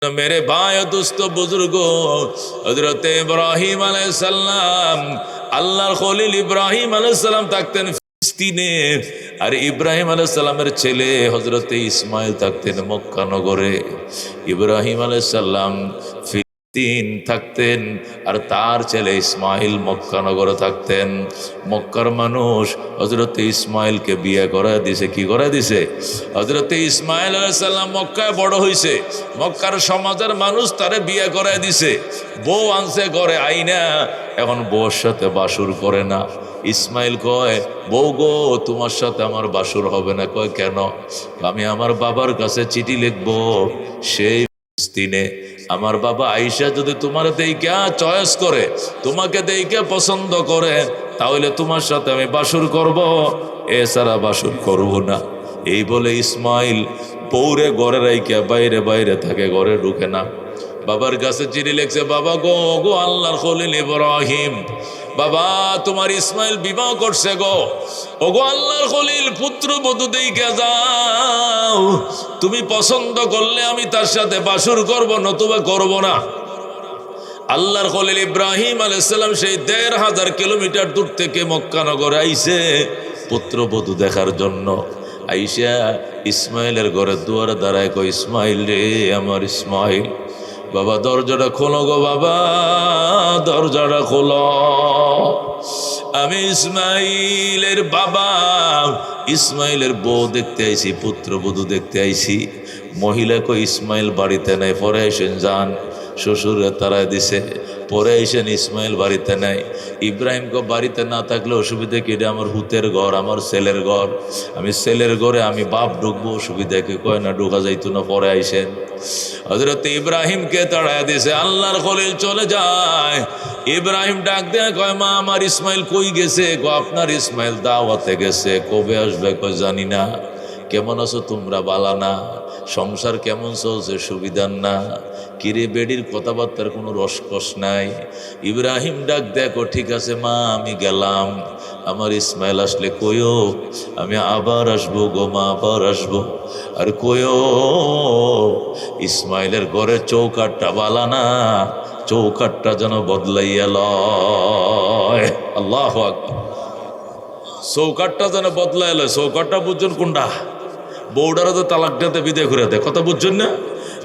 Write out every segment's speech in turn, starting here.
मेरे भाई दोस्त बुजुर्ग हजरत इब्राहिम अलैहिस्सलाम আল্লাহর খলিল ইব্রাহিম আলাইহিস সালাম থাকতেন ফিলিস্তিনে, আর ইব্রাহিম আলাইহিস সালামের ছেলে হযরত ইসমাইল থাকতেন মক্কা নগরে। ইব্রাহিম আলাইহিস সালাম ফিলিস্তিন থাকতেন আর তার ছেলে ইসমাইল মক্কা নগরে থাকতেন। মক্কার মানুষ হযরত ইসমাইলকে বিয়ে করে দিছে। কি করে দিছে? হযরত ইসমাইল আলাইহিস সালাম মক্কায় বড় হইছে, মক্কার সমাজের মানুষ তারে বিয়ে করে দিছে। বউ আনছে ঘরে আইনা, এখন বউর সাথে বাসুর করে না। ইসমাইল কয়, বউ গো তোমার সাথে আমার বাসুর হবে না। কয় কেন? আমি আমার বাবার কাছে চিঠি লিখবো, সেই ফিলিস্তিনে। আমার বাবা আয়েশা যদি তোমার দেইকা চয়েস করে, তোমাকে দেইকা পছন্দ করে, তাহলে তোমার সাথে আমি বাসুর করব, এছাড়া বাসুর করব না। এই বলে ইসমাইল পৌরে ঘরে রাইকা বাইরে বাইরে থাকে, ঘরে ঢুকে না। বাবার কাছে চিঠি লিখছে, বাবা গো, গো আল্লাহর খলিল ইব্রাহিম, বাবা তোমার ইসমাইল বিবাহ করছে গো, ও গো আল্লাহর খলিল পুত্র বধূ দেইকা যাও, তুমি পছন্দ করলে আমি তার সাথে বাসুর করব, নতুবা করব না। আল্লাহর খলিল ইব্রাহিম আলাইহিস সালাম সেই ১৫০০ কিলোমিটার দূর থেকে মক্কা নগরে আইছে পুত্র বধূ দেখার জন্য। আইসা ইসমাইলের ঘরের দুয়ারে দাঁড়ায়, কই ইসমাইল রে, আমার ইসমাইল, বাবা দরজাটা খোলো গো, বাবা দরজাটা খোলো, আমি ইসমাইলের বাবা, ইসমাইলের বউ দেখতে আইছি, পুত্রবধূ দেখতে আইছি। মহিলা কই ইসমাইল বাড়িতে নাই, পরে এসেন যান। শ্বশুরে তারাই দিছে, পরে এসেন ইসমাইল বাড়িতে নাই। ইব্রাহিম কো বাড়িতে না থাকলে অসুবিধা কি? এটা আমার হুতের ঘর, আমার ছেলের ঘর, আমি ছেলের ঘরে আমি বাপ ঢুকবো, অসুবিধা কি? কয় না, ঢুকা যাইতো না, পরে আইসেন। হযরত ইব্রাহিমকে তাড়ায় দিছে। আল্লাহর খলিল চলে যায়। ইব্রাহিম ডাক দেয়, কয় মা আমার ইসমাইল কই গেছে? কো আপনার ইসমাইল দাওয়াতে গেছে। কবে আসবে? কয় জানি না। কেমন আছো তোমরা? বালা না? সংসার কেমন চলছে? সুবিধার না? কিরে বেডির কথাবার্তার কোনো রসকস নাই। ইব্রাহিম ডাক দেখো, ঠিক আছে মা আমি গেলাম, আমার ইসমাইল আসলে কইও আমি আবার আসবো গো মা, আবার আসবো। আর কইও ইসমাইলের ঘরের চৌকাটটা বালা না, চৌকাটটা যেন বদলাইয়া লয়। আল্লাহু আকবার। চৌকাটটা যেন বদলাইয়া লয়। চৌকাটটা বুঝছেন কোনটা? বউডারা তো তালাক দিতে বিদায় করে দেয়, কথা বুঝছেন না?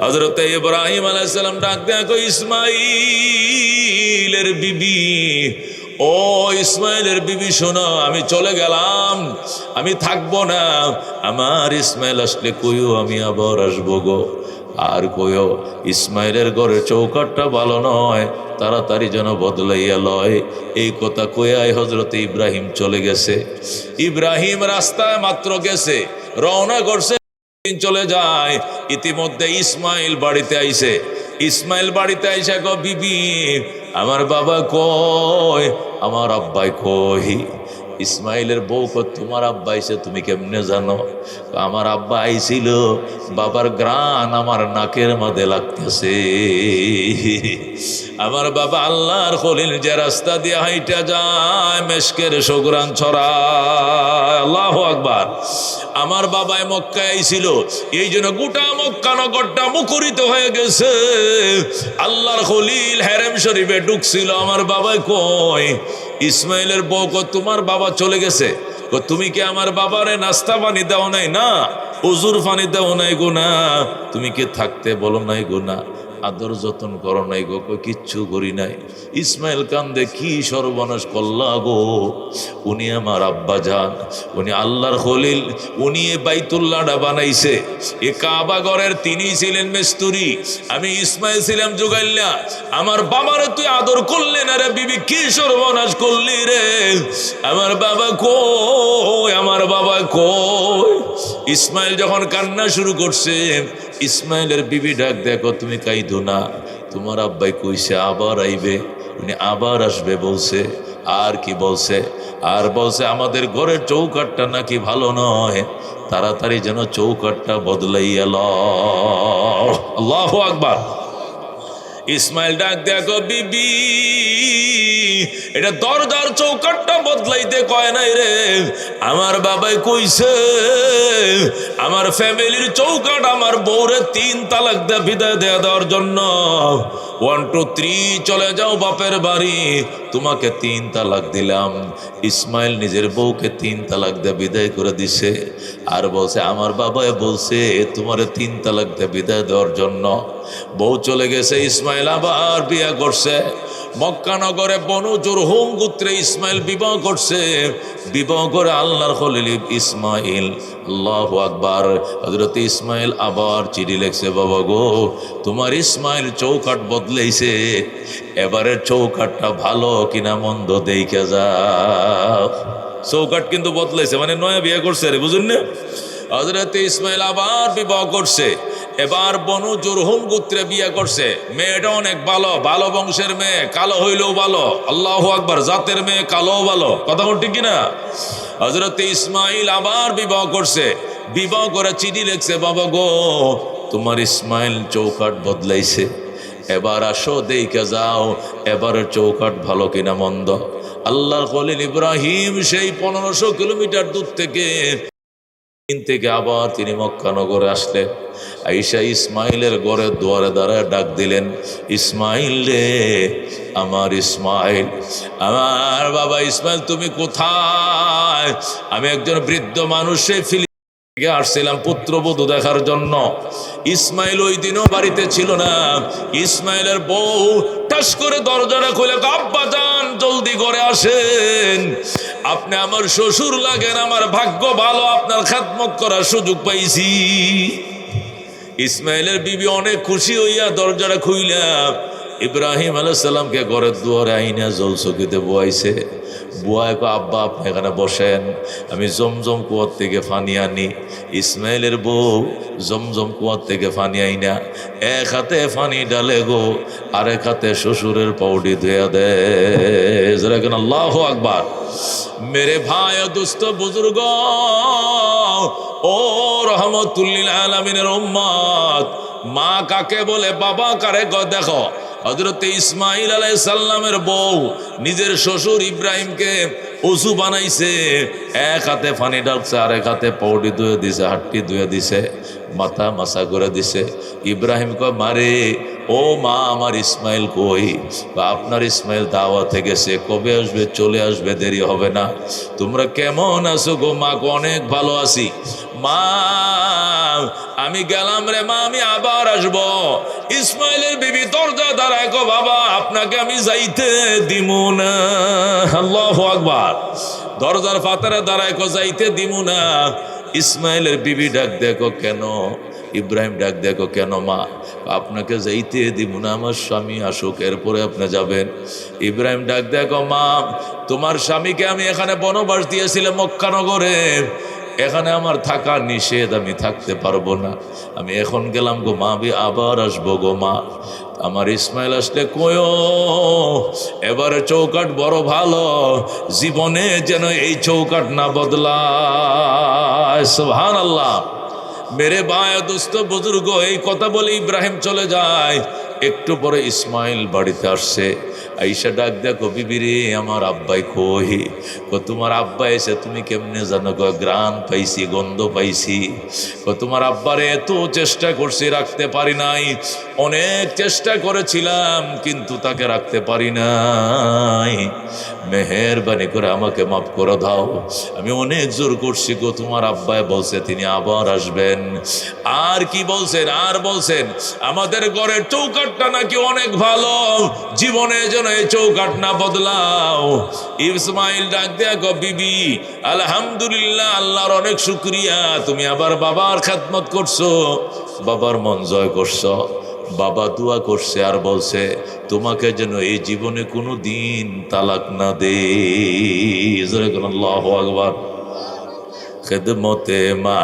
হযরত ইব্রাহিম আলাইহিস সালাম ডাক দেয়া, কই ইসমাইলের বিবি, ও ইসমাইলের বিবি শোনো, আমি চলে গেলাম, আমি থাকবো না, আমার ইসমাইল আসলে কইও আমি আবার আসবো গো। আর কইও ইসমাইলের ঘরে চৌকাটটা ভালো নয়, তাড়াতাড়ি যেন বদলাইয়া লয়। এই কথা কইয়াই হযরত ইব্রাহিম চলে গেছে। ইব্রাহিম রাস্তায় মাত্র গেছে, রওনা করছে, চলে যায়। ইতিমধ্যে ইসমাইল বাড়িতে আইছে। ইসমাইল বাড়িতে আইসা গো, বিবি আমার বাবা কই, আমার আব্বাই কই? ইসমাইলের বউ কই, তোমার আব্বা আইছে তুমি কেমনে জানো? আমার আব্বা আইছিল, বাবার গ্রান আমার নাকের মধ্যে লাগতেছে। আমার বাবা আল্লাহর খলিল যে রাস্তা দিয়ে হাইটা যায়, মেশকের সুঘ্রাণ ছড়ায়। আল্লাহু আকবার। আমার বাবাই মক্কায় আইছিল, এই জন্য গোটা মক্কা নগরটা মুখরিত হয়ে গেছে। আল্লাহর খলিল হেরেম শরীফে ঢুকছিল। আমার বাবাই কই, ইসমাইলের বউ কই, তোমার বাবা চলে গেছে, তুমি কি আমার বাবারে নাস্তা পানি দাও নাই? না। উজুর পানি দাও নাই গো? না। তুমি কি থাকতে বলো নাই গো? না। আদর যত্ন করো নাই গো? কিচ্ছু করি নাই। ইসমাইল কান্দে, কি সর্বনাশ করলা গো? উনি আমার আব্বা যান, উনি আল্লাহর খলিল, উনি এ বাইতুল্লাহটা বানাইছে, এ কাবা ঘরের তিনি ছিলেন মিস্ত্রি, আমি ইসমাইল ছিলাম জুগাইল্লা। আমার বাবারে তুই আদর করলে না রে বিবি, কি সর্বনাশ করলি রে? আমার বাবা কই, আমার বাবা কই? ইসমাইল যখন কান্না শুরু করছে, ইসমাইলের বিবি ডাক দেখো, তুমি কাইদো না, তোমার আব্বাই কইছে আবার আইবে, উনি আবার আসবে বলছে। আর কি বলছে? আর বলছে আমাদের ঘরের চৌকাটটা নাকি ভালো নয়, তাড়াতাড়ি যেন চৌকাটটা বদলাইয়া লও। আল্লাহু আকবার। ইসমাইল ডাক দেখো বিবি, এটা দরজার চৌকাটটা বদলাইতে কয় নাই রে, আমার বাবাই কইছে আমার ফ্যামিলির চৌকাট আমার বউরে 3 তালাক দিয়ে বিদায় দেওয়ার জন্য। 1 2 3 চলে যাও বাপের বাড়ি, তোমাকে 3 তালাক দিলাম। ইসমাইল নিজের বউকে 3 তালাক দিয়ে বিদায় করে দিছে, আর বলছে আমার বাবাই বলছে তোমারে 3 তালাক দিয়ে বিদায় দেওয়ার জন্য। বউ চলে গেছে, ইসমাইল আবার বিয়ে করছে। মক্কা নগরে বনু জুরহুম গোত্রে ইসমাইল বিবাহ করছে। বিবাহ করে আল্লাহর খলিল ইসমাইল, আল্লাহু আকবার, হযরত ইসমাইল আবার চিঠি লিখছে, বাবা গো তোমার ইসমাইল চৌকাট বদলাইছে, এবারের চৌকাটটা ভালো কিনা মন্দ দেখে যাও। চৌকাট কিন্তু বদলাইছে, মানে নয়া বিয়ে করছে রে, বুঝুন না? হযরত ইসমাইল আবার বিবাহ করছে, এবার বনু জুরহুম গোত্রে বিয়ে করছে। মেয়েটা অনেক ভালো, ভালো বংশের মেয়ে, কালো হইলেও ভালো, আল্লাহু আকবার, জাতের মেয়ে কালো ভালো, কথা ঠিক কিনা? হযরত ইসমাইল আবার বিবাহ করছে, বিবাহ করে চিঠি লিখছে, বাবা গো তোমার ইসমাইল চৌকাট বদলাইছে, এবার আসো দেখে যাও এবারের চৌকাট ভালো কিনা মন্দ। আল্লাহর খলিল ইব্রাহিম সেই 1500 কিলোমিটার দূর থেকে আবার তিনি মক্কা নগরে আসলেন। আইসা ইসমাইলের ঘরের দুয়ারে দাঁড়ায় ডাক দিলেন, ইসমাইল রে আমার ইসমাইল, আমার বাবা ইসমাইল তুমি কোথায়? আমি একজন বৃদ্ধ মানুষ, সেই ফিলিস্তিনে আসছিলাম পুত্রবধূ দেখার জন্য। ইসমাইল ওই দিনও বাড়িতে ছিল না। ইসমাইলের বউ টাস করে দরজাটা খুলে, আব্বা যান জলদি করে আসেন, আপনি আমার শ্বশুর লাগেন, আমার ভাগ্য ভালো আপনার খেদমত করার সুযোগ পাইছি। ইসমাইলের বিবি অনেক খুশি হইয়া দরজাটা খুইলা ইব্রাহিম আলাইহিস সালামকে ঘরের দুয়ারে আইনা জলচকিতে বয়াইছে। বুয়ায় কো আব্বা আপনি এখানে বসেন, আমি জমজম কুয়ার থেকে পানি আনি। ইসমাইলের বউ জমজম কুয়ার থেকে পানি আইনা এক হাতে পানি ডালে গো, আরেক হাতে শ্বশুরের পাউডি ধুয়া দেয়। আল্লাহু আকবার। মেরে ভাই দোস্ত বুজুর্গ, ও রহমতুল্লিল আলামিনের উম্মত, মা কাকে বলে বাবা কারে গো দেখো। হযরত ইসমাইল আলাইহিস সালামের বউ নিজের শ্বশুর ইব্রাহিমকে ওযু বানাইছে, এক হাতে পানি ঢালছে, আরেক হাতে পাউডি ধুয়ে দিছে, হাট্টি ধুয়ে দিছে, মাথা মাসা করে দিছে। ইব্রাহিম কয় মারে, ও মা আমার ইসমাইল কই? আপনার ইসমাইল দাওয়াতে গেছে, কবে আসবে? চলে আসবে, দেরি হবে না। তোমরা কেমন আছো গো? মা অনেক ভালো আছি। মা আমি গেলাম রে মা, আমি আবার আসবো। ইসমাইলের বিবি দরজা দাঁড়ায় গো, বাবা আপনাকে আমি যাইতে দিমু না। আল্লাহু আকবার। দরজার ফাতারে দাঁড়ায় গো, যাইতে দিমু না। ইসমাইলের বিবি ডাক দেখো, কেন? ইব্রাহিম ডাক দেখো, কেন মা? আপনাকে যাইতে দিব না, আমার স্বামী আসুক এরপরে আপনি যাবেন। ইব্রাহিম ডাক দেখো, মা তোমার স্বামীকে আমি এখানে বনবাস দিয়েছিলাম মক্কা নগরে, এখানে আমার থাকা নিষেধ, আমি থাকতে পারবো না, আমি এখন গেলাম গো মা, আমি আবার আসবো গো মা। আমার ইসমাইল আসলে কয়ো এবারে চৌকাট বড় ভালো, জীবনে যেন এই চৌকাট না বদলায়। সুবহানাল্লাহ। মেরে ভাই দোস্ত বুজুর্গ, এই কথা বলে ইব্রাহিম চলে যায়। একটু পরে ইসমাইল বাড়িতে আসছে। আইসা ডাক দেখো, বিবিরে আমার আব্বাই কই? তোমার আব্বা এসে তুমি কেমনে জানো? গ্রান পাইছি, গন্ধ পাইছি। তোমার আব্বারে এত চেষ্টা করছি, রাখতে পারি নাই, অনেক চেষ্টা করেছিলাম কিন্তু তাকে রাখতে পারি নাই, মেহেরবানি করে আমাকে মাফ করে দাও, আমি অনেক জোর করছি গো। তোমার আব্বাই বলছে তিনি আবার আসবেন। আর কি বলছেন? আর বলছেন আমাদের ঘরের চৌকাটটা নাকি অনেক ভালো, জীবনে যেন এই চৌকাট না বদলাও। ইসমাইল ডাক দেয়া গো, বিবি আলহামদুলিল্লাহ, আল্লাহর অনেক শুকরিয়া, তুমি আবার বাবার খেদমত করছো, বাবার মন জয় করছো। বাবা দোয়া করছে আর বলছে তোমাকে যেন এই জীবনে কোনো দিন তালাক না দে। আল্লাহু আকবার। খেদমতে মা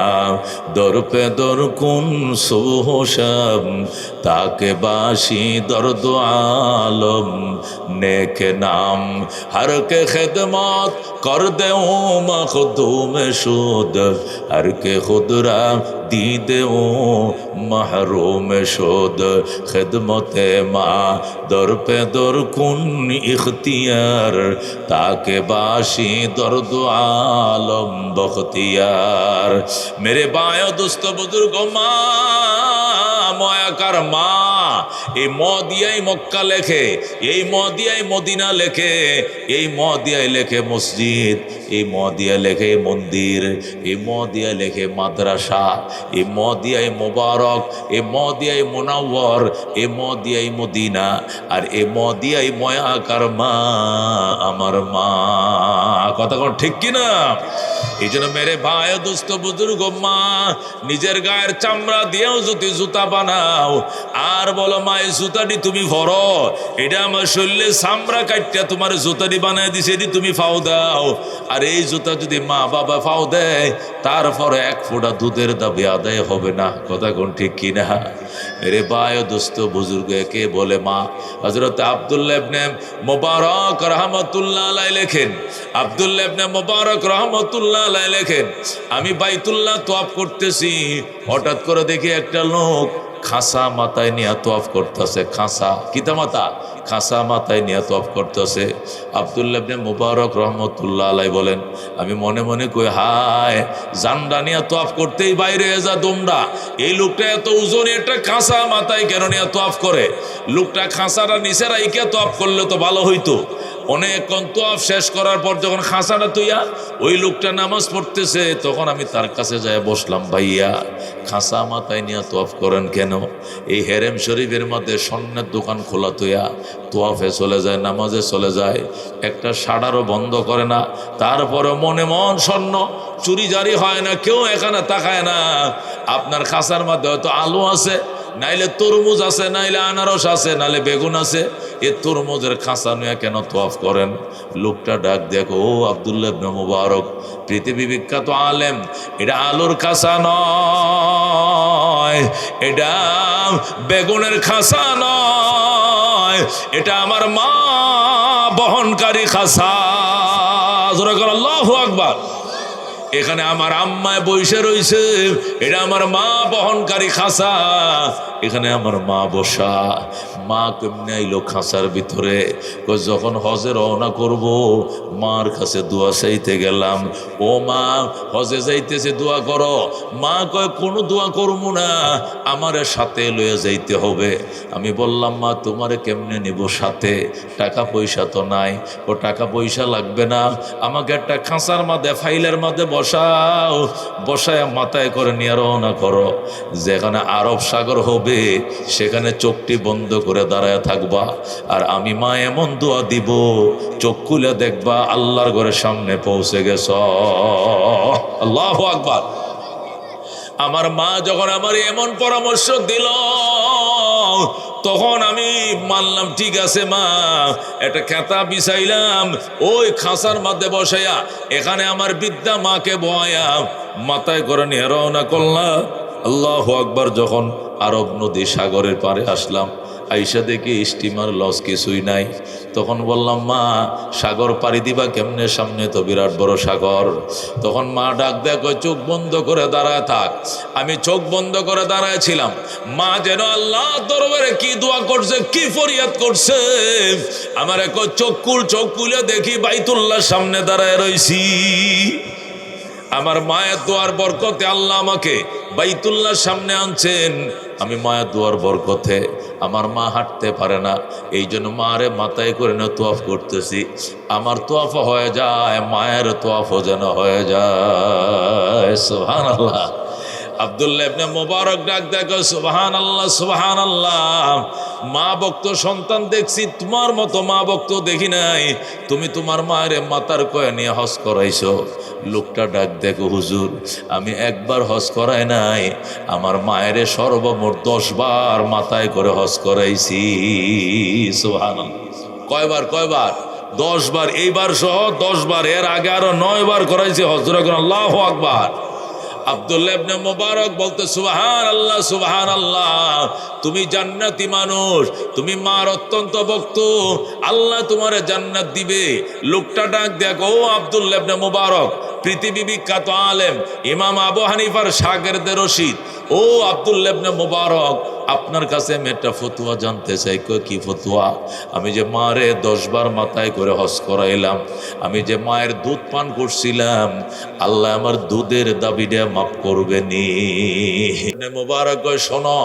দর পে দর কুন সোহশম, তাকে বাসি দর্দ আলম নেকে নাম, হর কে খেদমত কর দে মখদুম শুদ, হর কে খুদরা دیده او محروم شد خدمت ما در پہ در کن اختیار تاکہ باشی در دو عالم بختیار میرے بھائیو دوستو بزرگو ময়াকার মা এই ম দিয়াই মক্কা লেখে, এই ম দিয়াই মদিনা লেখে, এই ম দিয়াই লেখে মসজিদ, এই ম দিয়া লেখে মন্দির, এই ম দিয়া লেখে মাদ্রাসা, এই ম দিয়াই মোবারক, এই ম দিয়াই মুনাওয়ার, এই ম দিয়াই মদিনা, আর এই ম দিয়াই ময়াকার মা আমার মা। কথা কোন ঠিক কিনা? এই জন্য মেরে ভাই দোস্ত বুজুর্গ মা নিজের গায়ের চামড়া দিয়েও যদি জুতা বানাও আর বলো মা এই জুতাটি তুমি ভরো, এটা আমার শরীরে চামড়া কাটিয়া তোমার জুতাটি বানাই দিছে, এটি তুমি ফাও দাও, আর এই জুতা যদি মা বাবা ফাও দেয় তারপরে এক ফোঁটা দুধের দাবি আদায় হবে না। কথা কোন ঠিক কিনা? মেরে ভাই দোস্ত বুজুর্গ কে বলে মা? হযরত আব্দুল্লাহ ইবনে মুবারক রাহমাতুল্লাহ আলাইহি লেখেন, আব্দুল্লাহ ইবনে মুবারক রাহমাতুল্লাহ আলাইহি লেখেন, আমি বাইতুল্লাহ তওয়াফ করতেছি, হঠাৎ করে দেখি একটা লোক খাসা মাথায় নিয়ে তওয়াফ করতেছে। খাসা কিতা মাথা? খাসা মাথায় নিয়ে তওয়াফ করতেছে। আব্দুল্লাহ ইবনে মুবারক রাহমাতুল্লাহ আলাইহি বলেন, আমি মনে মনে কই হায় জান্ডা নিয়ে তওয়াফ করতেই বাইরে যা দমড়া, এই লোকটা এত ওজন, একটা খাসা মাথায় কেন নিয়ে তওয়াফ করে? লোকটা খাসাটা নিচে রাইখা তওয়াফ করলে তো ভালো হইতো। অনেকক্ষণ তওয়াফ শেষ করার পর যখন খাসাটা তুইয়া ওই লোকটা নামাজ পড়তেছে, তখন আমি তার কাছে যাই বসলাম, ভাইয়া খাসা মাথায় নিয়ে তওয়াফ করেন কেন? এই হেরেম শরীফের মধ্যে স্বর্ণের দোকান খোলা তুইয়া তওয়াফে চলে যায়, নামাজে চলে যায়, একটা সাড়ারও বন্ধ করে না, তারপরে মনে মন স্বর্ণ চুরি জারি হয় না, কেউ এখানে তাকায় না। আপনার খাসার মধ্যে হয়তো আলু আছে, নাইলে তরমুজ আছে, নাইলে আনারস আছে, নাইলে বেগুন আছে, এ তরমুজের খাসা নিয়ে কেন তওয়াফ করেন? লোকটা ডাক দেখো, ও আব্দুল্লাহ ইবনে মুবারক পৃথিবী বিখ্যাত আলেম, এটা আলুর খাসা নয়, এটা বেগুনের খাসা নয়, এটা আমার মা বহনকারী খাসা। জোরে করে আল্লাহু আকবার। এখানে আমার আম্মায় বসে রয়েছে, এটা আমার মা বহনকারী খাসা, এখানে আমার মা বসা। মা কেমনে আইলো খাসার ভিতরে? যখন হজে রওনা করব মার কাছে দোয়া চাইতে গেলাম, ও মা হজে যাইতেছে দোয়া করো। মা কয় কোনো দোয়া করবো না, আমারে সাথে লয়ে যাইতে হবে। আমি বললাম মা তোমারে কেমনে নিব সাথে? টাকা পয়সা তো নাই। ও টাকা পয়সা লাগবে না, আমাকে একটা খাঁচার মধ্যে ফাইলের মধ্যে বসাও, বসায় মাথায় করে নিয়ে রওনা করো। যেখানে আরব সাগর হবে সেখানে চোখটি বন্ধ করে দাঁড়ায় থাকবা, আর আমি মা এমন দোয়া দিব চোখ খুলে দেখবা আল্লাহর ঘরের সামনে পৌঁছে গেছ। আল্লাহু আকবার। আমার মা যখন আমার এমন পরামর্শ দিল তখন আমি মানলাম, ঠিক আছে মা, একটা খেতা বিছাইলাম, ওই খাঁচার মধ্যে বসাইয়া এখানে আমার বিদ্যা মাকে বয়া মাথায় করে নিয়ে রওনা করলাম। আল্লাহু আকবার। যখন আরব নদী সাগরের পারে আসলাম, আইসা দেখি স্টিমার লঞ্চ কিছুই নাই। তখন বললাম মা সাগর পাড়ি দিবা কেমনে? সামনে তো বিরাট বড় সাগর। তখন মা ডাক দেয়, কয় চোখ বন্ধ করে দাঁড়ায় থাক। আমি চোখ বন্ধ করে দাঁড়ায় ছিলাম। মা যেন আল্লাহ দরবারে কি দোয়া করছে, কি ফরিয়াদ করছে। আমার এক চোখ খুলে দেখি বাইতুল্লাহর সামনে দাঁড়ায় রইছি। আমার মায়ের দোয়ার বরকতে আল্লাহ আমাকে বাইতুল্লাহর সামনে আনছেন। আমি মায়ের দোয়ার বরকতে, আমার মা হাঁটতে পারে না, এই জন্য মারে মাথায় করে না তোয়াফ করতেছি। আমার তোয়াফ হয়ে যায়, মায়ের তোয়াফও যেন হয়ে যায়। সুবহানাল্লাহ। আব্দুল্লাহ ইবনে মুবারক ডাক দেখো, সুবহানাল্লাহ সুবহানাল্লাহ। মা ভক্ত সন্তান দেখছি, তোমার মতো মা ভক্ত দেখি নাই। তুমি তোমার মায়ের মাথার কয়ে নিয়ে হজ করাইছো। লোকটা ডাক দেখো, হুজুর আমি একবার হজ করাই নাই, আমার মায়ের সর্বমোট 10 বার মাথায় করে হজ করাইছি। সুবহানাল্লাহ। কয়বার? 10 বার। এইবার সহ 10 বার। এর আগে আরো 9 বার করাইছি হজ। আল্লাহু আকবার। আব্দুল্লাহ ইবনে মুবারক বলতে, সুবহানাল্লাহ সুবহানাল্লাহ। তুমি জান্নাতি মানুষ, তুমি মার অত্যন্ত ভক্ত, আল্লাহ তোমারে জান্নাত দিবে। লোকটা ডাক দেখো, ও আব্দুল্লাহ ইবনে মুবারক পৃথিবী বিখ্যাত আলেম ইমাম আবু হানিফার শাগির্দে রশিদ, ও আব্দুল্লাহ ইবনে মুবারক, আপনার কাছে আমি একটা ফতোয়া জানতে চাই। কি ফতোয়া? আমি যে মারে 10 বার মাথায় করে হজ করাইলাম, আমি যে মায়ের দুধ পান করছিলাম, আল্লাহ আমার দুধের দাবিটা মাফ করবেনি? মুবারক কয়, শোনো,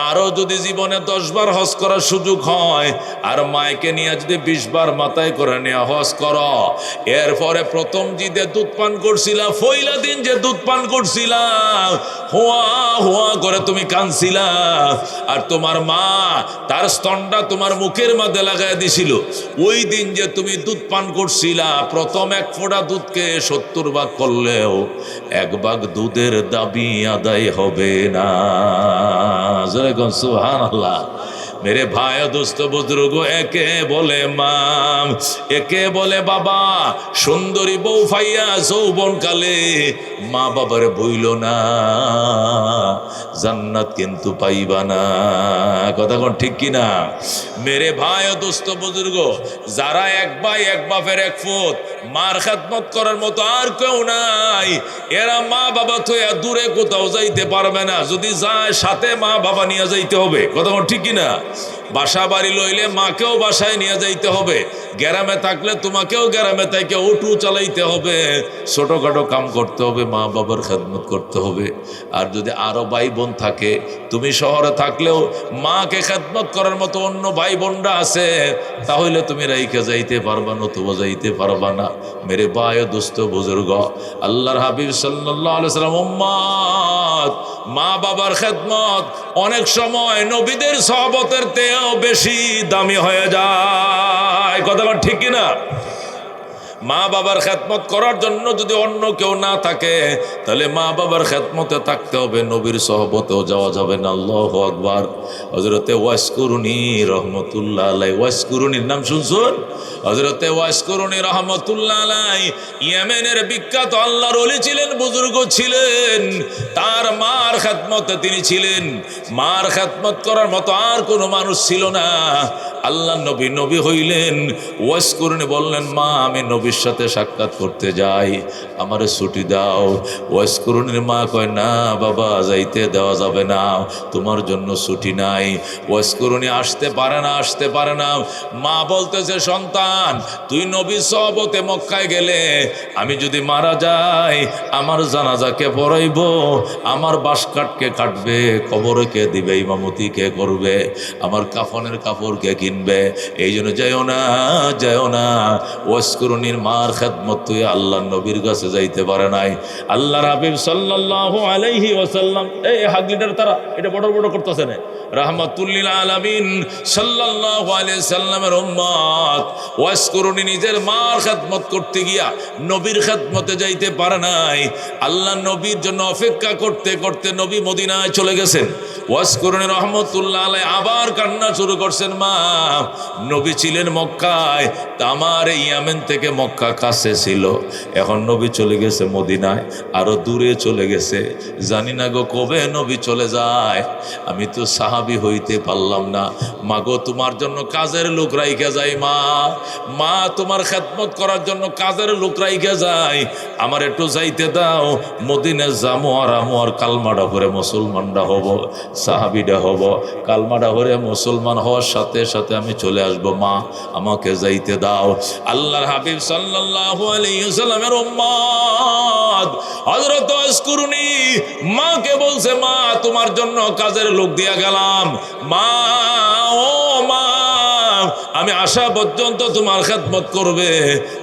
আরো যদি জীবনে 10 বার হজ করার সুযোগ হয়, আর মায়কে নিয়ে যদি 20 বার মাথায় করে নিয়ে হজ করো, এরপরে প্রথম যে দুধ পান করছিলাম, পয়লা দিন যে দুধ পান করছিলাম, হুয়া হুয়া করে তুমি কাঁদছিলা, আর তোমার মা তার স্তনটা তোমার মুখের মধ্যে লাগাই দিছিল, ওই দিন যে তুমি দুধ পান করছিলা, প্রথম 1 ফোঁটা দুধকে 70 ভাগ করলেও 1 ভাগ দুধের দাবি আদায় হবে না। সুবহানাল্লাহ। मेरे भाई दोस्त बुजुर्गो, एके बोले माम, एके बोले बाबा। सुंदरी बউ ফাইয়া যৌবন কালে মা বাবার বইলো না, জান্নাত কিন্তু পাইবা না। কথা কোন ঠিক কি না? মেরে ভাই ও দোস্ত বুজুর্গো, যারা এক ভাই এক বাপের এক ফুট, মার খেদমত করার মতো আর কেউ নাই, এরা মা বাবা তো দূরে কোথাও যাইতে পারবে না। যদি যায়, সাথে মা বাবা নিয়ে যাইতে হবে। কথা কোন ঠিক কি না? বাসা বাড়ি লইলে মাকেও বাসায় নিয়ে যাইতে হবে, গ্রামে থাকলে তোমাকেও গ্রামে থেকে উঠু চালাইতে হবে, ছোটখাটো কাম করতে হবে, মা বাবার খেদমত করতে হবে। আর যদি আরো ভাই বোন থাকে, তুমি শহরে থাকলেও মাকে খেদমত করার মতো অন্য ভাই বোনরা আছে, তাহলে তুমি রাইখে যাইতে পারবা, নতুবা যাইতে পারবা না। মেরে ভাই ও দোস্ত বুজুর্গ, আল্লাহর হাবিব সাল্লাল্লাহু আলাইহি ওয়াসাল্লাম উম্মত, মা বাবার খেদমত অনেক সময় নবীদের সাহাবতের চেয়েও বেশি দামি হয়ে যায়। কথা ঠিক কিনা? মা বাবার খেদমত করার জন্য যদি অন্য কেউ না থাকে, তাহলে মা বাবার খেদমতে থাকতে হবে, নবীর সহবতেও যাওয়া যাবে না। আল্লাহু আকবার। হযরতে ওয়াসকুরুনি রহমতুল্লাহ আলাইহি, ওয়াসকুরুনির নাম শুনছেন? হযরতে ওয়াসকুরুনি রহমতুল্লাহ আলাইহি ইয়েমেনের বিখ্যাত আল্লাহর ওলি ছিলেন, বুজুর্গ ছিলেন। তার মার খেদমতে তিনি ছিলেন। মার খেদমত করার মতো আর কোনো মানুষ ছিল না। আল্লাহ নবী নবী হইলেন, ওয়াসকুরুনি বললেন, মা আমি নবীর সাথে সাক্ষাৎ করতে যাই, আমারে ছুটি দাও। ওয়াসকুরুনির মা কয়, না বাবা, যাইতে দেওয়া যাবে না, তোমার জন্য ছুটি নাই। ওয়াসকুরুনি আসতে পারে না। মা বলতেছে, সন্তান, তুই নবীর সহবতে মক্কায় গেলে, আমি যদি মারা যাই, আমার জানাজা কে পড়াইব, আমার বাঁশ কাটকে কাটবে, কবরে কে দিবে, ইমামতি কে করবে, আমার কাফনের কাপড় কে কিনবে, এই জন্য যাইও না। ওয়াসকুরুনির মার খেদমত তুই আল্লাহ নবীর কাছে যাইতে পারে নাই। আল্লাহর হাবিব সাল্লাল্লাহু আলাইহি ওয়াসাল্লাম, এই হাগলিটার তারা এটা বড় করতেছে না, রাহমাতুল লিল আলামিন সাল্লাল্লাহু আলাইহি সাল্লামের উম্মত ওয়াসকুরুনি নিজের মার খেদমত করতে গিয়া নবীর খেদমতে যাইতে পারে নাই। আল্লাহ নবীর জন্য অপেক্ষা করতে করতে নবী মদিনায় চলে গেছেন। ওয়াসকুরুনি রহমতুল্লাহ আলাইহি আবার কান্না শুরু করছেন, মা নবী ছিলেন মক্কায়, তা আমার ইয়ামেন থেকে মক্কা কাছে ছিল, এখন নবী চলে গেছে মদিনায়, আরো দূরে চলে গেছে, জানি না গো কবে নবী চলে যায়, আমি তো সাহাবী হইতে পারলাম না। মা গো, তোমার জন্য কাজের লোক রাইখা যাই, মা তোমার খেদমত করার জন্য কাজের লোক রাইখা যাই, আমার একটু যাইতে দাও, মদিনায় যামো আর আমো, আর কালমাটা করে মুসলমানরা হব, সাহাবিটা হব, কালমাটা করে মুসলমান হওয়ার সাথে সাথে আমি চলে আসবো, মা আমাকে যাইতে দাও। আল্লাহর হাবিব সাল্লাল্লাহু আলাইহি ওয়াসাল্লামের উম্মত হযরত ওয়াসকুরুনি মাকে বলছে, মা তোমার জন্য কাজের লোক দিয়া গেলাম, মা ও মা আমি আসা পর্যন্ত তোমার খেদমত করবে,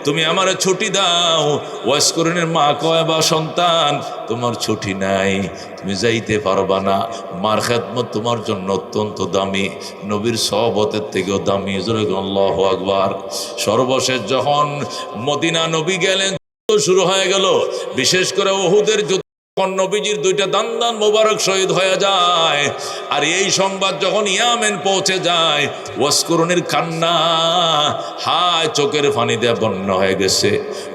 তুমি আমারে ছুটি দাও। ওয়াসকুরুনির মা কয়, বা সন্তান তোমার ছুটি নাই, তুমি যাইতে পারবা না, মার খেদমত তোমার জন্য অত্যন্ত দামি, নবীর সহবতের থেকেও দামি। আল্লাহু আকবার। সর্বশেষ যখন মদিনা নবী গেলেন, শুরু হয়ে গেল, বিশেষ করে উহুদের যুদ্ধ নবীজির দুইটা দান মোবারক শহীদ হয়ে যায়। আর এই সংবাদ যখন ইয়ামেন পৌঁছে যায়, ওয়াসকুরুনির কান্না, হায় চোখের পানি দিয়ে বন্যা হয়ে গেছে।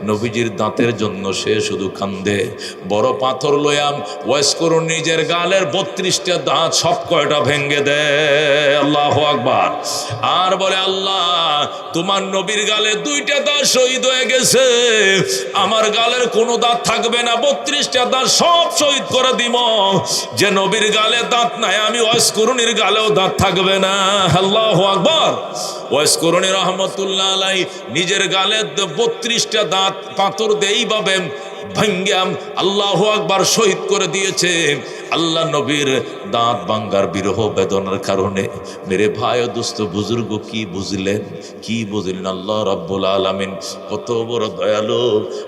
নবীজির দাঁতের জন্য সে শুধু কান্দে। বড় পাথর লয়াম ওয়াসকুরুন নিজের গালের 32টা দাঁত সব কয়টা ভেঙ্গে দেয়। আল্লাহু আকবার। আর বলে, আল্লাহ তোমার নবীর গালে 2টা দাঁত শহীদ হয়ে গেছে, আমার গালের কোনো দাঁত থাকবে না, 32টা দাঁত সব শহীদ করে দিব। যে নবীর গালে দাঁত নাই, আমি ওয়াসকুরুনির গালেও দাঁত থাকবে না। আল্লাহু আকবার। ওয়াসকুরুনি রহমতুল্লাহ আলাইহি নিজের গালে 32টা দাঁত পাথর দিয়ে এইভাবে ভাঙ্গাম আল্লাহু আকবার শহীদ করে দিয়েছে। আল্লাহ নবীর দাঁত ভাঙ্গার বিরহ বেদনার কারণে মেরে ভাই ও দোস্ত বুজুর্গ কি বুঝলেন, কি বুঝলেন? আল্লাহ রাব্বুল আলামিন কত বড় দয়ালু,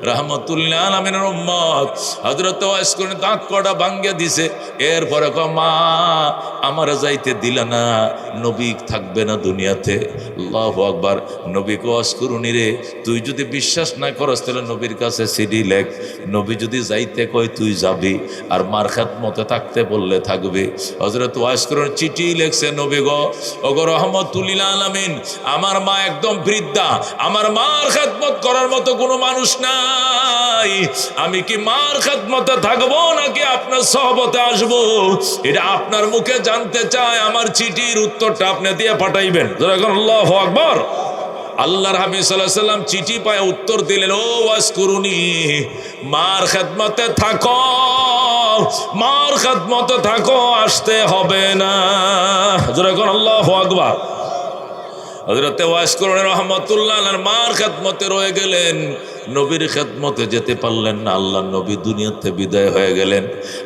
রাহমাতুল্লিল আলামিনের উম্মত। হযরত ওয়াসকুরুনি দাঁত কটা ভাঙ্গিয়ে দিছে। এরপরে মা আমার যাইতে দিলা না, নবী থাকবে না দুনিয়াতে। আল্লাহু আকবার। নবী ওয়াসকুরুনি রে, তুই যদি বিশ্বাস না করস তাহলে নবীর কাছে সিডি লেখ, নবী যদি যাইতে কয় তুই যাবি, আর মার খেদমতে থাকতে বললে থাকবে। হযরত ওয়াসকুরুনি চিঠি লিখছে, নবী গো, ওগো রহমাতুল্লিল আলামিন, আমার মা একদম বৃদ্ধা, আমার মার খেদমত করার মতো কোনো মানুষ নাই। আমি কি মার খেদমতে থাকবো নাকি আপনার সহবতে আসবো, এটা আপনার মুখে জানতে চাই। আমার চিঠির উত্তরটা আপনি দিয়ে পাঠাইবেন। আল্লাহু আকবার। আল্লাহর হাবিব সাল্লাল্লাহু আলাইহি ওয়াসাল্লাম চিঠি পায় উত্তর দিলেন, ও ওয়াসকুরুনি, মার খেদমতে থাকো, মার খেদমতে থাকো, আসতে হবে না। যখন আল্লাহু আকবার। হযরত ওয়াসকুরুনি রাহমাতুল্লাহ আলাইহি মার খেদমতে রয়ে গেলেন, নবীর খেদমতে যেতে পারলেন না। আল্লাহ নবী দুনিয়াতে বিদায় হয়ে গেলেন।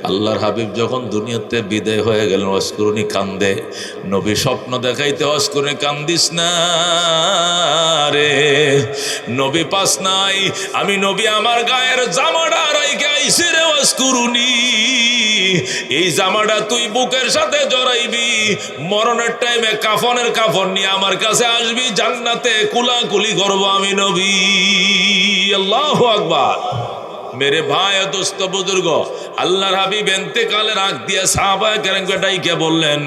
আল্লাহর হাবিব যখন দুনিয়াতে বিদায় হয়ে গেলেন, ওয়াসকুরুনি কান্দে। নবী স্বপ্ন দেখাইতে, ওয়াসকুরুনি কান্দিস না রে, নবী পাস নাই। আমি নবী আমার গায়ের জামাটা রাইখা আইছি রে ওয়াসকুরুনি, এই জামাটা তুই বুকের সাথে জড়াইবি, মরণের টাইমে কাফনের কাফন নিয়ে আমার কাছে আসবি, জান্নাতে কুলাকুলি করবো আমি নবী। আল্লাহু আকবার। মেরে ভাই দোস্ত বুজুর্গ, আল্লাহর হাবিব ইন্তেকালের আগ দিয়ে সাহাবায়ে কেরামকে ডাইকে বললেন,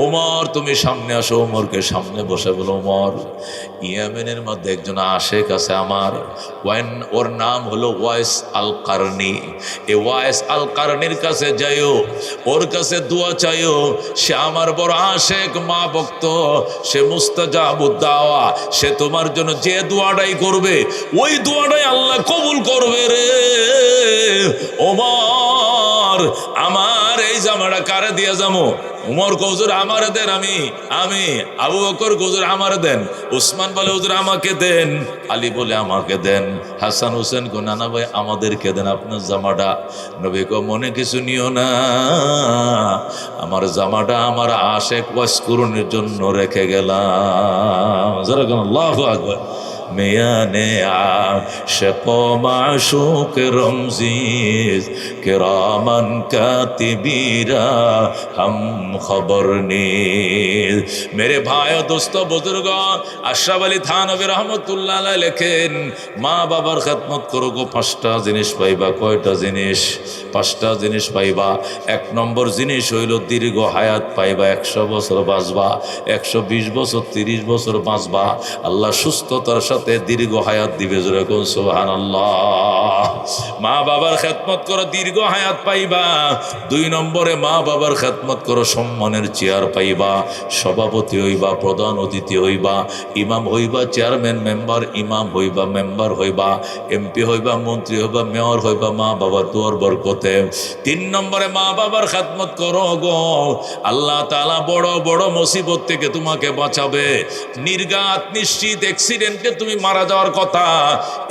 ওমর তুমি সামনে আসো। ওমরকে সামনে বসে বলো, ওমর, ইয়েমেনের মধ্যে একজন আশেক আছে আমার, ওর নাম হলো ওয়াইস আল কারনি। এ ওয়াইস আল কারনির কাছে যাইও, ওর কাছে দোয়া চাইও। সে আমার বড় আশেক, মা ভক্ত, সে মুস্তাজাবুদ দাওয়া। সে তোমার জন্য যে দোয়াটাই করবে, ওই দোয়াটাই আল্লাহ কবুল করবে রে। ওমর, আমার এই জামাটা কারে দিয়া যাবো? উমর হুজুর আমারে দেন, আমি আবু বকর হুজুর আমারে দেন, উসমান বলে হুজুর আমাকে দেন, আলী বলে আমাকে দেন, হাসান হোসেন কো নানা ভাই আমাদেরকে দেন আপনার জামাটা। নবী কো মনে কিছু নিও না, আমার জামাটা আমার আশেক ওয়াসকুরুনির জন্য রেখে গেলাম। আল্লাহু আকবার। میانے عاشق و معشوق رمزیز کرامن کاتبیرا ہم خبر نیز। मेरे भाई दोस्त बुजुर्ग, আশরাফ আলী থানভী রহমতুল্লাহ আলাইহি লেখেন, মা বাবার খেদমত করো গো, 5টা জিনিস পাইবা। কয়টা জিনিস? 5টা জিনিস পাইবা। 1 নম্বর জিনিস হইল দীর্ঘ হায়াত পাইবা, 100 বছর বাঁচবা, 120 বছর 30 বছর বাঁচবা। আল্লাহ সুস্থতার সাথে দীর্ঘ হায়াত দিবে। যেরকম সুবহানাল্লাহ। মা বাবার খেদমত করো, দীর্ঘ হায়াত পাইবা। 2 নম্বরে মা বাবার খেদমত করো, সম্মানের চেয়ার পাইবা, সভাপতি হইবা, প্রধান অতিথি হইবা, ইমাম হইবা, চেয়ারম্যান মেম্বার, ইমাম হইবা, মেম্বার হইবা, এমপি হইবা, মন্ত্রী হইবা, মেয়র হইবা, মা বাবার দোয়ার বরকতে। 3 নম্বরে মা বাবার খেদমত করো গো, আল্লাহ তাআলা বড় বড় মুসিবত থেকে তোমাকে বাঁচাবে। নির্ঘাত নিশ্চিত অ্যাক্সিডেন্টে তুমি মারা যাওয়ার কথা,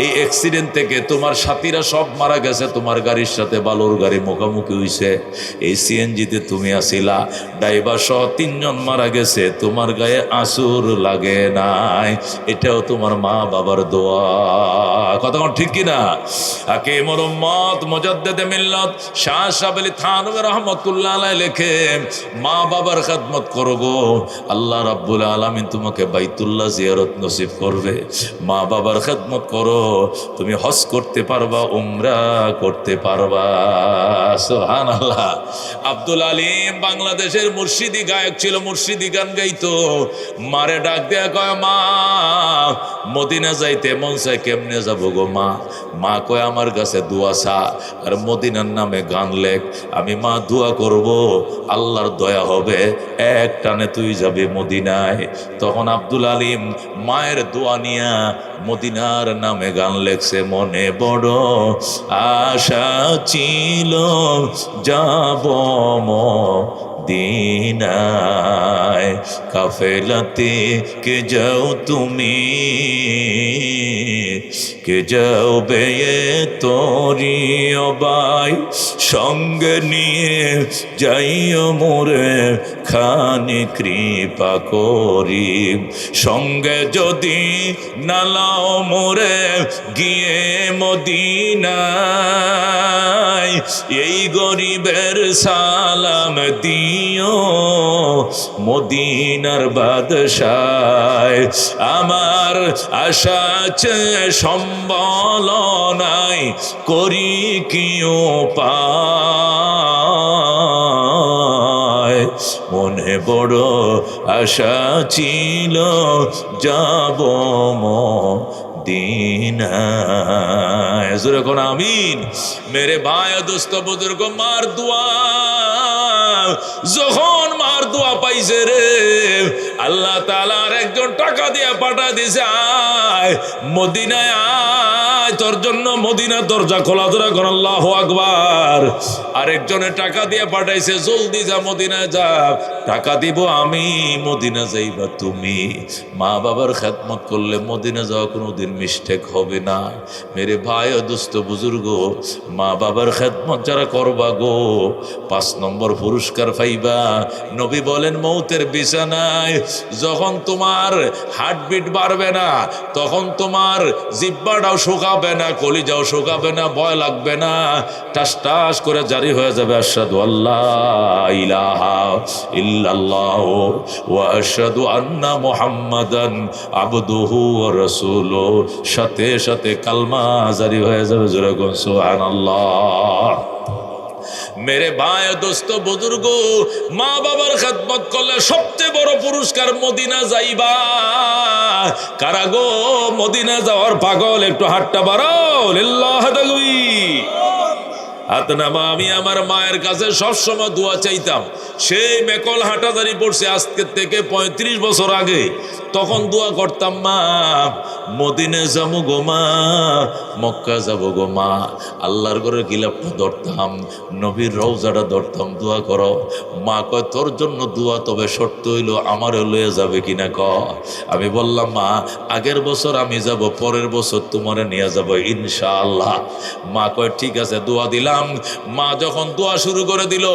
এই অ্যাক্সিডেন্ট থেকে তোমার সাথীরা সব মারা গেছে, তোমার গাড়ির সাথে বালুর গাড়ি মুখোমুখি হইছে, এই সিএনজিতে তুমি আসিলা, ড্রাইভার সহ 3 জন মারা গেছে, তোমার গায়ে আঁচড় লাগে নাই। এটাও তোমার মা বাবার দোয়া। কথা ঠিক কিনা? হাকিমুল উম্মত মুজাদ্দিদে মিল্লাত শাহ আশরাফ আলী থানভী রহমাতুল্লাহ আলাইহি লেখে, মা বাবার খেদমত করো গো, আল্লাহ রাব্বুল আলামিন তোমাকে বাইতুল্লাহ জিয়ারত নসিব করবে। মা বাবার খেদমত করো, তুমি হজ করতে পারবা, উমরা করতে পারবা। সুবহানাল্লাহ। আব্দুল আলিম বাংলাদেশের মুর্শিদি গায়ক ছিল, মুর্শিদি গান গাইতো। মারে ডাক দেয়া কয়, মা মদিনা যাইতে মন চায়, কেমনে যাবো গো মা? মা কয়, আমার কাছে দোয়া চা আর মদিনার নামে গান লেখ, আমি মা দোয়া করব, আল্লাহর দয়া হবে, এক টানে তুই যাবে মদিনায়। তখন আব্দুল আলিম মায়ের দোয়া নিয়া মদিনার নামে গান লেখছে। মনে বড় আশা ছিল যাব মদিনায়, কাফেলাতে কে যাও তুমি, কে যাও বেয়ে তোরি অবাই, সঙ্গে নিয়ে যাইও মোরে খানি কৃপা করি, সঙ্গে যদি নালাও মোরে গিয়ে মদিনায়, এই গরিবের সালাম দিও মদিনার বাদশায়। আমার আশা আছে সম্বল নাই, করি কি উপায়, মনে বড় আশা ছিল যাব মদিনায়। জোরে কোন আমিন। মেরে ভাই দোস্ত বুজুর্গ, মার দোয়া যখন মার দোয়া পাইছে রে, আল্লাহ তাআলার একজন টাকা দিয়ে পাঠা দিছে, আয় মদিনায় আয়, তোর জন্য মদিনা দরজা খোলা। ধরা কর আল্লাহু আকবার। আরেকজনে টাকা দিয়ে পাঠাইছে, জলদি যা মদিনায় যা, টাকা দিব আমি, মদিনা যাইবা তুমি। মা বাবার খেদমত করলে মদিনা যাওয়া কোনোদিন মিস্টেক হবে না। মেরে ভাই ও দোস্ত বুজুর্গ, মা বাবার খেদমত যারা করবা গো, 5 নম্বর পুরস্কার পাইবা। নবী বলেন, মৌতের বিছানায় যখন তোমার হার্টবিট বাড়বে না, তখন তোমার জিহ্বাটাও শুকাবে না, কলিজাও শুকাবে না, ভয় লাগবে না, টাস টাস করে জারি হয়ে যাবে আশহাদু আল্লাহ ইলাহা ইল্লাল্লাহ ওয়া আশহাদু আন্না মুহাম্মাদান আবদুহু ওয়া রাসূলুহু, সাথে সাথে কালমা জারি হয়ে যাবে। জোরে কোন সুবহানাল্লাহ। মেরে ভাই দোস্ত বুজুর্গ, মা বাবার খেদমত করলে সবচেয়ে বড় পুরস্কার মদিনা যাইবা। কারা গো মদিনা যাওয়ার পাগল? একটু হাতটা বাড়াও, লিল্লাহি তাকবীর। হাত নামা। আমি আমার মায়ের কাছে সবসময় দোয়া চাইতাম। সেই মেকল হাটাদারি পড়ছে আজকে থেকে 35 বছর আগে। তখন দোয়া করতাম, মা মদিনে যাবো গো মা, মক্কা যাবো গো মা। আল্লাহর ঘরের গিলাপটা ধরতাম, নবীর রওজাটা ধরতাম, দোয়া করো। মা কয়, তোর জন্য দোয়া, তবে শর্ত হইল আমারও লয়ে যাবে কিনা ক। আমি বললাম, মা আগের বছর আমি যাব, পরের বছর তোমারে নিয়ে যাবো ইনশাআল্লাহ। মা কয়, ঠিক আছে, দোয়া দিলাম। মা যখন দোয়া শুরু করে দিল,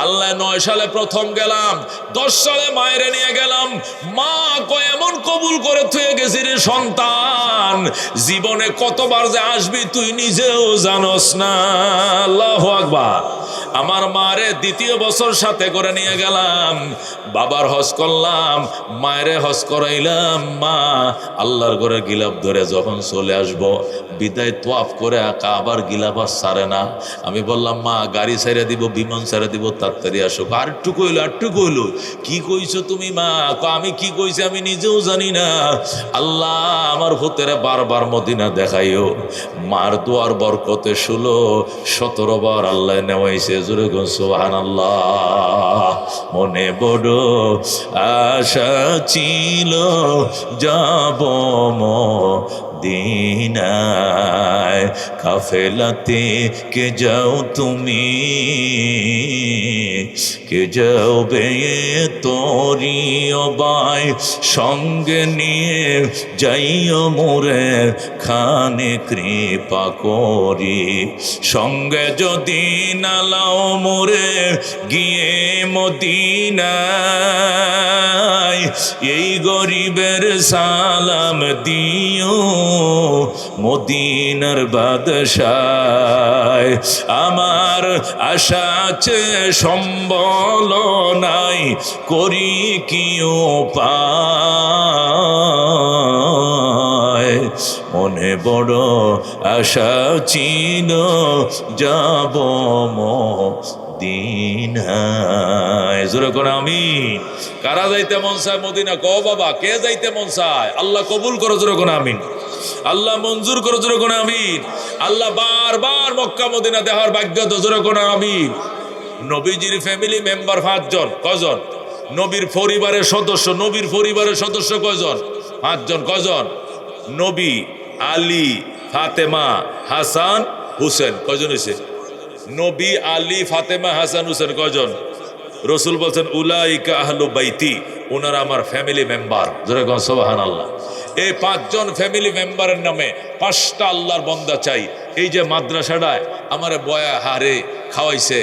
আল্লাহ 9 সালে প্রথম গেলাম, 10 সালে মায়ের নিয়ে গেলাম। মা কয়, এমন কবুল করে থুয়ে গেছি রে সন্তান, জীবনে কতবার যে আসবি তুই নিজেও জানোস না। আল্লাহু আকবার। আমার মারে দ্বিতীয় বছর সাথে করে নিয়ে গেলাম, বাবার হজ করলাম, মায়েরে হজ করাইলাম। মা আল্লাহর ঘরে গিলাপ ধরে যখন চলে আসব, বিদায় তোয়াফ করে আবার গিলাপ আর সারে না। আমি বললাম, মা গাড়ি ছেড়ে দিব, বিমান ছেড়ে দিব, তাড়াতাড়ি আসো। আর একটু কইলো, আর একটু কইলো। কি কইছো তুমি মা? আমি কি কইছি আমি নিজেও জানি না। আল্লাহ আমার ভূতেরে বারবার মদিনা দেখাইও। মার দোয়ার বরকতে 16-17 বার আল্লাহ নেওয়াইছে। জোরে গো সুবহানাল্লাহ। মনে বড় আশা ছিল যাব মদিনায়, কাফেলাতে কে যাও তুমি, কে যাও বেয়ে তোরি অবাই, সঙ্গে নিয়ে যাইও মোরে খানে কৃপা করি, সঙ্গে যদি নালাও মোরে গিয়ে মদিনায়, এই গরিবের সালাম দিও মদিনার বাদশায়। আমার আশা আছে সম্বল নাই, করি কি উপায়, মনে বড় আশা ছিল যাব মদিনায়। জোরে করে আমিন। কারা যাইতে মন চায় মদিনা? কও বাবা, কে যাইতে মন চায়? আল্লাহ কবুল করো, জোরে করে আমিন। আল্লাহ মঞ্জুর করো, জোরে করে আমিন। আল্লাহ বারবার মক্কা মদিনা দেওয়ার ভাগ্য তো, জোরে করে আমিন। নবীজির ফ্যামিলি মেম্বার 5 জন। কজন? নবীর পরিবারের সদস্য, নবীর পরিবারের সদস্য কয়জন? 5 জন। কজন? নবী, আলী, ফাতেমা, হাসান, হুসেন। কয়জন হয়েছে? নবী, আলী, ফাতেমা, হাসান, হুসেন। কয়জন? রসুল বলছেন উলাইকা আহলু বাইতি, ওনারা আমার ফ্যামিলি মেম্বার। জোরে কোন সুবহানাল্লাহ। এই 5 জন ফ্যামিলি মেম্বারের নামে 5টা আল্লাহর বান্দা চাই। এই যে মাদ্রাসাটায় আমারে বয়া হারে খাওয়াইছে,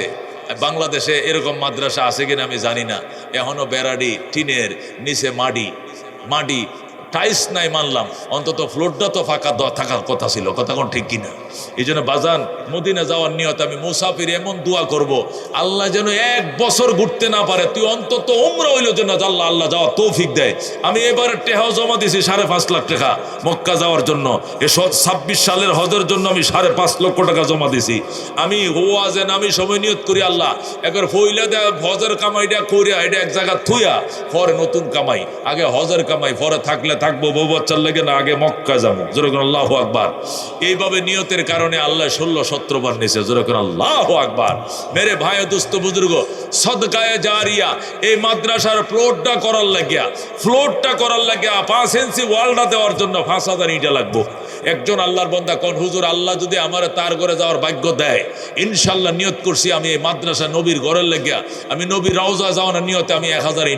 বাংলাদেশে এরকম মাদ্রাসা আছে কিনা আমি জানি না। এখনো বেড়াডি টিনের নিচে মাটি টাইলস নাই মানলাম, অন্তত ফ্লোরটা তো ফাঁকা থাকার কথা ছিল। কথা কোন ঠিক কিনা? এই জন্য বাজান মদিনা যাওয়ার নিয়ত আমি মুসাফির এমন দোয়া করব, আল্লাহ যেন 1 বছর ঘুরতে না পারে, তুই অন্তত উমরা হইল যেন আল্লাহ যাওয়ার তৌফিক দেয়। আমি এবারে টেহাও জমা দিছি 5.5 লাখ টাকা মক্কা যাওয়ার জন্য। 26 সালের হজের জন্য আমি 5.5 লক্ষ টাকা জমা দিছি। আমি ওয়াজে নামি সময় নিয়ত করি, আল্লাহ একবার ফইলা দেয় হজের কামাইটা করিয়া এটা এক জায়গা থুইয়া পরে নতুন কামাই, আগে হজের কামাই, পরে থাকলে থাকবো, বউ বাচ্চার লেগে না, আগে মক্কা যাবো। জোরে করে আল্লাহু আকবার। এইভাবে নিয়তের কারণে আল্লাহ 16-17 বার নিছে। জোরে করে আল্লাহু আকবার। মেরে ভাই ও দোস্ত বুজুর্গ, সদকায়ে জারিয়া এই মাদ্রাসার ফ্লোরটা করার লাগিয়া 5 ইঞ্চি ওয়ালটা দেওয়ার জন্য 5,000 ইটা লাগবো। একজন আল্লাহর বান্দা কোন হুজুর, আল্লাহ যদি আমার তার ঘরে যাওয়ার ভাগ্য দেয়, ইনশাল্লাহ নিয়ত করছি আমি এই মাদ্রাসা নবীর ঘরের লাগিয়া, আমি নবীর রওজা যাওয়ার নিয়তে আমি 1000